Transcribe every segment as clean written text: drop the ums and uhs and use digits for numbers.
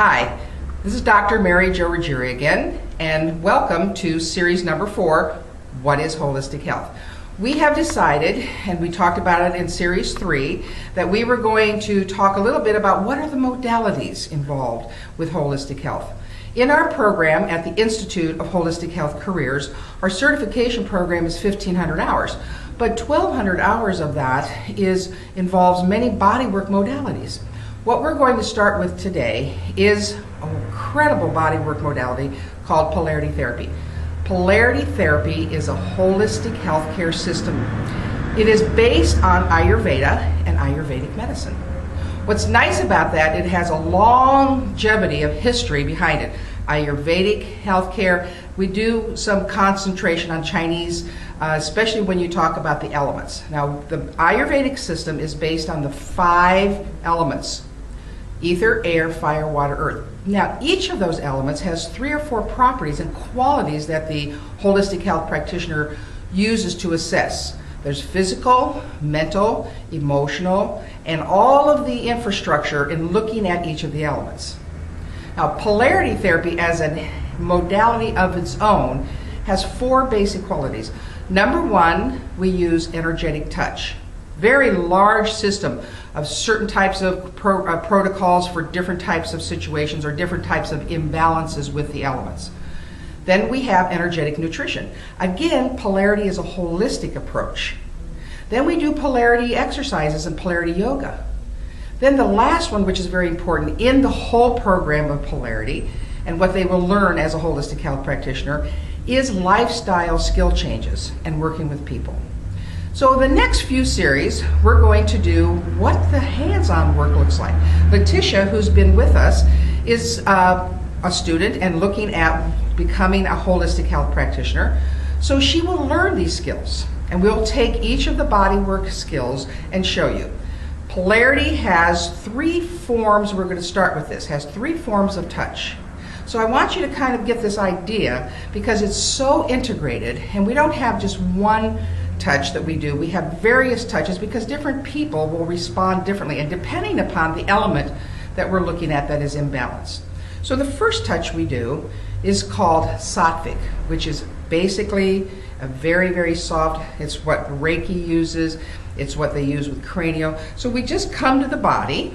Hi, this is Dr. Mary Jo Ruggieri again, and welcome to series number 4, What is Holistic Health? We have decided, and we talked about it in series 3, that we were going to talk a little bit about what are the modalities involved with holistic health. In our program at the Institute of Holistic Health Careers, our certification program is 1,500 hours, but 1,200 hours of that involves many bodywork modalities. What we're going to start with today is an incredible bodywork modality called Polarity Therapy. Polarity Therapy is a holistic healthcare system. It is based on Ayurveda and Ayurvedic medicine. What's nice about that, it has a longevity of history behind it. Ayurvedic healthcare, we do some concentration on Chinese, especially when you talk about the elements. Now, the Ayurvedic system is based on the 5 elements: ether, air, fire, water, earth. Now, each of those elements has 3 or 4 properties and qualities that the holistic health practitioner uses to assess. There's physical, mental, emotional, and all of the infrastructure in looking at each of the elements. Now, polarity therapy as a modality of its own has 4 basic qualities. Number 1, we use energetic touch. Very large system of certain types of protocols for different types of situations or different types of imbalances with the elements. Then we have energetic nutrition. Again, polarity is a holistic approach. Then we do polarity exercises and polarity yoga. Then the last one, which is very important in the whole program of polarity and what they will learn as a holistic health practitioner, is lifestyle skill changes and working with people. So the next few series, we're going to do what the hands-on work looks like. Letitia, who's been with us, is a student and looking at becoming a holistic health practitioner. So she will learn these skills, and we'll take each of the bodywork skills and show you. Polarity has 3 forms, we're going to start with this, has 3 forms of touch. So I want you to kind of get this idea because it's so integrated, and we don't have just one touch that we do. We have various touches because different people will respond differently and depending upon the element that we're looking at that is imbalanced. So the first touch we do is called sattvic, which is basically a very, very soft, it's what Reiki uses, it's what they use with cranial. So we just come to the body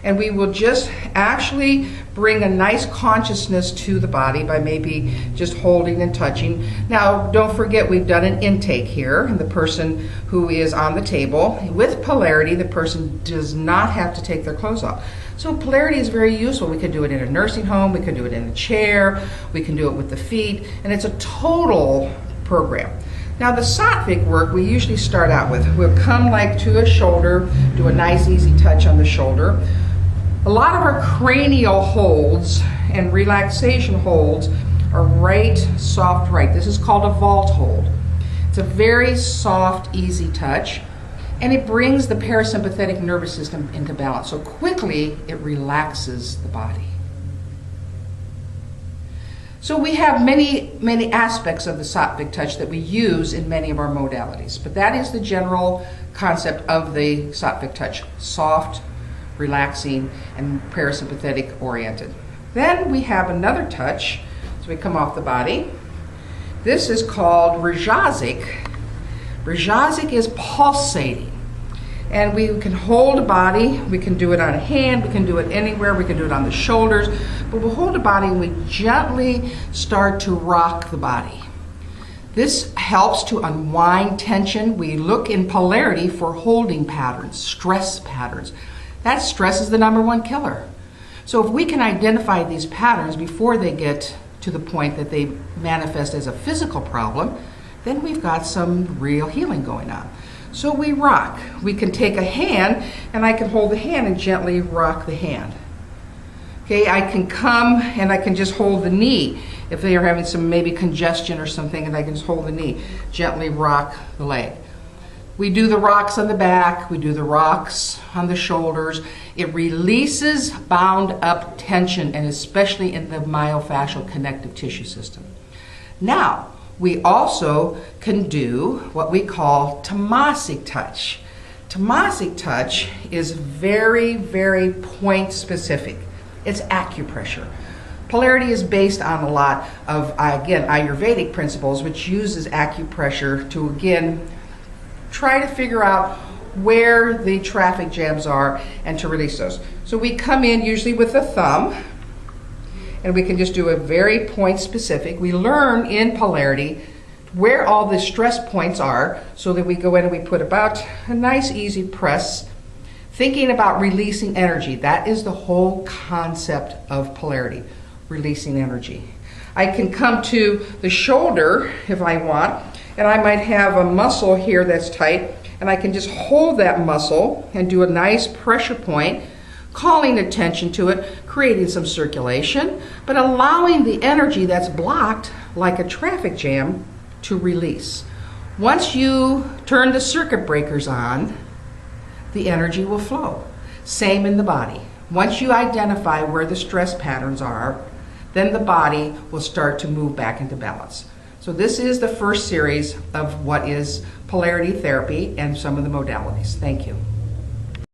and we will just actually bring a nice consciousness to the body by maybe just holding and touching. Now, don't forget we've done an intake here, and the person who is on the table. With polarity, the person does not have to take their clothes off. So polarity is very useful. We can do it in a nursing home, we can do it in a chair, we can do it with the feet, and it's a total program. Now the sattvic work we usually start out with, we'll come like to a shoulder, do a nice easy touch on the shoulder. A lot of our cranial holds and relaxation holds are right, soft right. This is called a vault hold. It's a very soft, easy touch, and it brings the parasympathetic nervous system into balance. So quickly, it relaxes the body. So we have many aspects of the sattvic touch that we use in many of our modalities, but that is the general concept of the sattvic touch: soft, relaxing, and parasympathetic oriented. Then we have another touch, so we come off the body. This is called Rajasic. Rajasic is pulsating. And we can hold a body, we can do it on a hand, we can do it anywhere, we can do it on the shoulders, but we'll hold a body and we gently start to rock the body. This helps to unwind tension. We look in polarity for holding patterns, stress patterns. That stress is the #1 killer. So if we can identify these patterns before they get to the point that they manifest as a physical problem, then we've got some real healing going on. So we rock. We can take a hand, and I can hold the hand and gently rock the hand. Okay, I can come and I can just hold the knee. If they are having some maybe congestion or something, and I can just hold the knee, gently rock the leg. We do the rocks on the back, we do the rocks on the shoulders. It releases bound up tension, and especially in the myofascial connective tissue system. Now, we also can do what we call Tomasi Touch. Tomasi Touch is very, very point specific. It's acupressure. Polarity is based on a lot of, again, Ayurvedic principles, which uses acupressure to, again, try to figure out where the traffic jams are and to release those. So we come in usually with the thumb, and we can just do a very point specific. We learn in Polarity where all the stress points are, so that we go in and we put about a nice easy press, thinking about releasing energy. That is the whole concept of Polarity, releasing energy. I can come to the shoulder if I want, and I might have a muscle here that's tight, and I can just hold that muscle and do a nice pressure point, calling attention to it, creating some circulation, but allowing the energy that's blocked, like a traffic jam, to release. Once you turn the circuit breakers on, the energy will flow. Same in the body. Once you identify where the stress patterns are, then the body will start to move back into balance. So this is the first series of what is Polarity Therapy and some of the modalities. Thank you.